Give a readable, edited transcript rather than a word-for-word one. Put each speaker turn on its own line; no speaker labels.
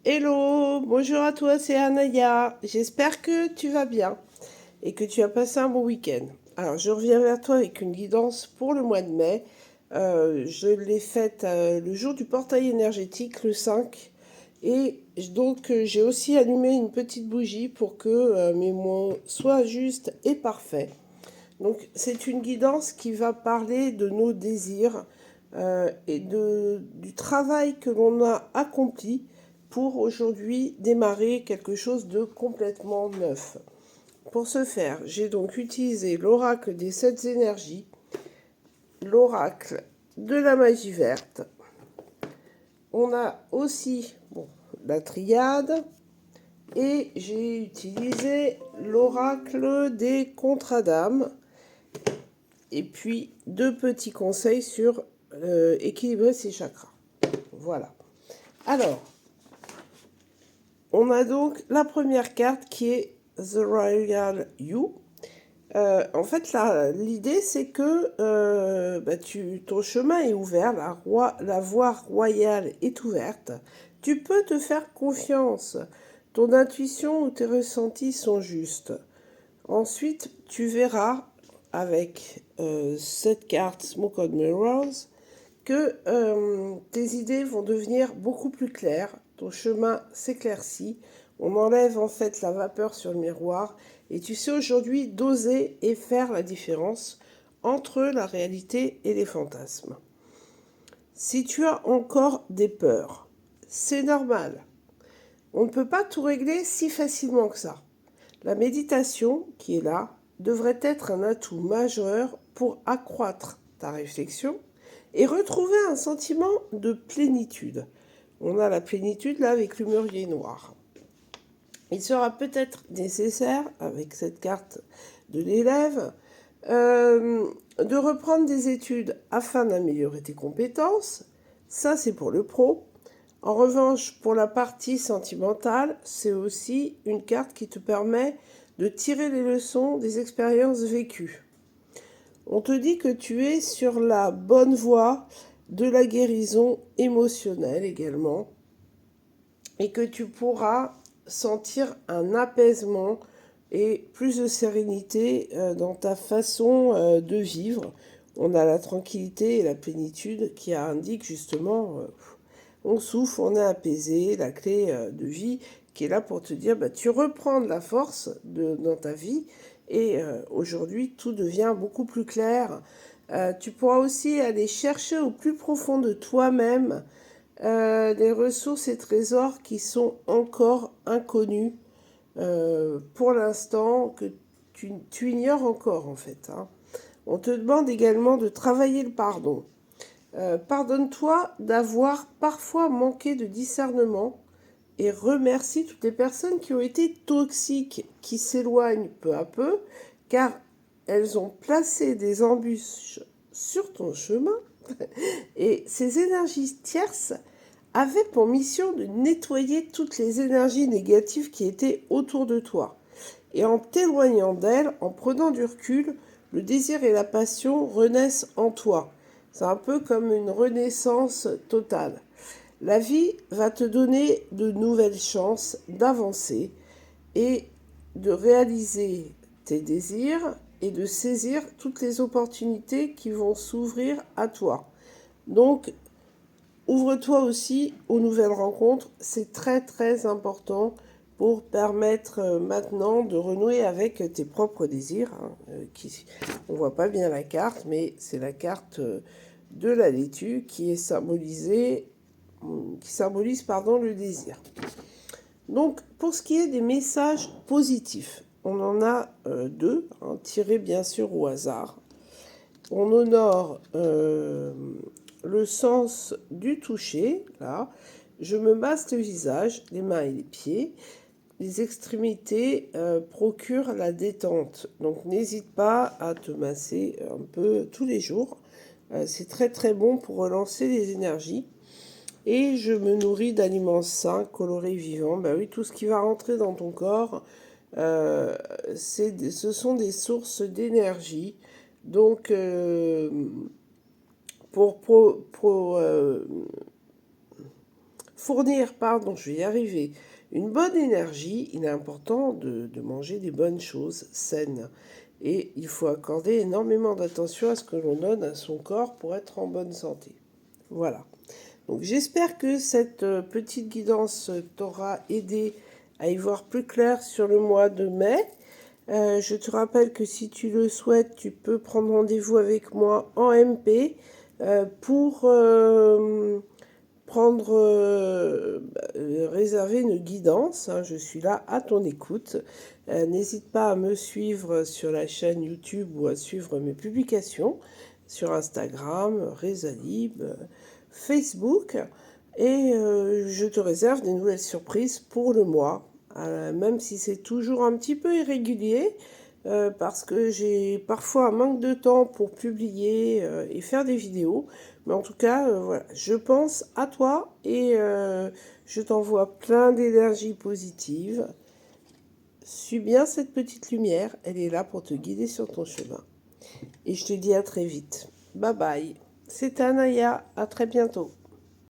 Hello, bonjour à toi, c'est Anaya. J'espère que tu vas bien et que tu as passé un bon week-end. Alors, je reviens vers toi avec une guidance pour le mois de mai. Je l'ai faite le jour du portail énergétique, le 5. J'ai aussi allumé une petite bougie pour que mes mots soient justes et parfaits. Donc, c'est une guidance qui va parler de nos désirs du travail que l'on a accompli pour aujourd'hui démarrer quelque chose de complètement neuf. Pour ce faire, j'ai donc utilisé l'oracle des 7 énergies, l'oracle de la magie verte. On a aussi la triade et j'ai utilisé l'oracle des contrats d'âme et puis 2 petits conseils sur équilibrer ses chakras. Voilà. Alors, on a donc la première carte qui est The Royal You. En fait, l'idée, c'est que ton chemin est ouvert, la voie royale est ouverte. Tu peux te faire confiance. Ton intuition ou tes ressentis sont justes. Ensuite, tu verras avec cette carte Smoke and Mirrors que tes idées vont devenir beaucoup plus claires, ton chemin s'éclaircit, on enlève en fait la vapeur sur le miroir et tu sais aujourd'hui doser et faire la différence entre la réalité et les fantasmes. Si tu as encore des peurs, c'est normal. On ne peut pas tout régler si facilement que ça. La méditation, qui est là, devrait être un atout majeur pour accroître ta réflexion et retrouver un sentiment de plénitude. On a la plénitude là avec le mûrier noir. Il sera peut-être nécessaire, avec cette carte de l'élève, de reprendre des études afin d'améliorer tes compétences. Ça, c'est pour le pro. En revanche, pour la partie sentimentale, c'est aussi une carte qui te permet de tirer les leçons des expériences vécues. On te dit que tu es sur la bonne voie de la guérison émotionnelle également et que tu pourras sentir un apaisement et plus de sérénité dans ta façon de vivre. On a la tranquillité et la plénitude qui indiquent justement on souffle, on est apaisé, la clé de vie qui est là pour te dire tu reprends de la force dans ta vie et aujourd'hui tout devient beaucoup plus clair. Tu pourras aussi aller chercher au plus profond de toi-même des ressources et trésors qui sont encore inconnus pour l'instant, que tu ignores encore en fait. On te demande également de travailler le pardon. Pardonne-toi d'avoir parfois manqué de discernement et remercie toutes les personnes qui ont été toxiques, qui s'éloignent peu à peu, car elles ont placé des embûches sur ton chemin et ces énergies tierces avaient pour mission de nettoyer toutes les énergies négatives qui étaient autour de toi. Et en t'éloignant d'elles, en prenant du recul, le désir et la passion renaissent en toi. C'est un peu comme une renaissance totale. La vie va te donner de nouvelles chances d'avancer et de réaliser tes désirs et de saisir toutes les opportunités qui vont s'ouvrir à toi. Donc, ouvre-toi aussi aux nouvelles rencontres, c'est très très important pour permettre maintenant de renouer avec tes propres désirs. On ne voit pas bien la carte, mais c'est la carte de la laitue qui est qui symbolise le désir. Donc, pour ce qui est des messages positifs, on en a deux, tirés bien sûr au hasard. On honore le sens du toucher, là. Je me masse le visage, les mains et les pieds. Les extrémités procurent la détente. Donc n'hésite pas à te masser un peu tous les jours. C'est très très bon pour relancer les énergies. Et je me nourris d'aliments sains, colorés, vivants. Ben oui, tout ce qui va rentrer dans ton corps, ce sont des sources d'énergie. Donc, pour fournir, pardon, je vais y arriver, une bonne énergie, il est important de manger des bonnes choses saines. Et il faut accorder énormément d'attention à ce que l'on donne à son corps pour être en bonne santé. Voilà. Donc j'espère que cette petite guidance t'aura aidé à y voir plus clair sur le mois de mai. Je te rappelle que si tu le souhaites, tu peux prendre rendez-vous avec moi en MP pour réserver une guidance. Hein, je suis là à ton écoute. N'hésite pas à me suivre sur la chaîne YouTube ou à suivre mes publications sur Instagram, Rezalib, Facebook. Et je te réserve des nouvelles surprises pour le mois, même si c'est toujours un petit peu irrégulier, parce que j'ai parfois un manque de temps pour publier et faire des vidéos. Mais en tout cas, voilà, je pense à toi et je t'envoie plein d'énergie positive. Suis bien cette petite lumière, elle est là pour te guider sur ton chemin. Et je te dis à très vite. Bye bye. C'est Anaya, à très bientôt.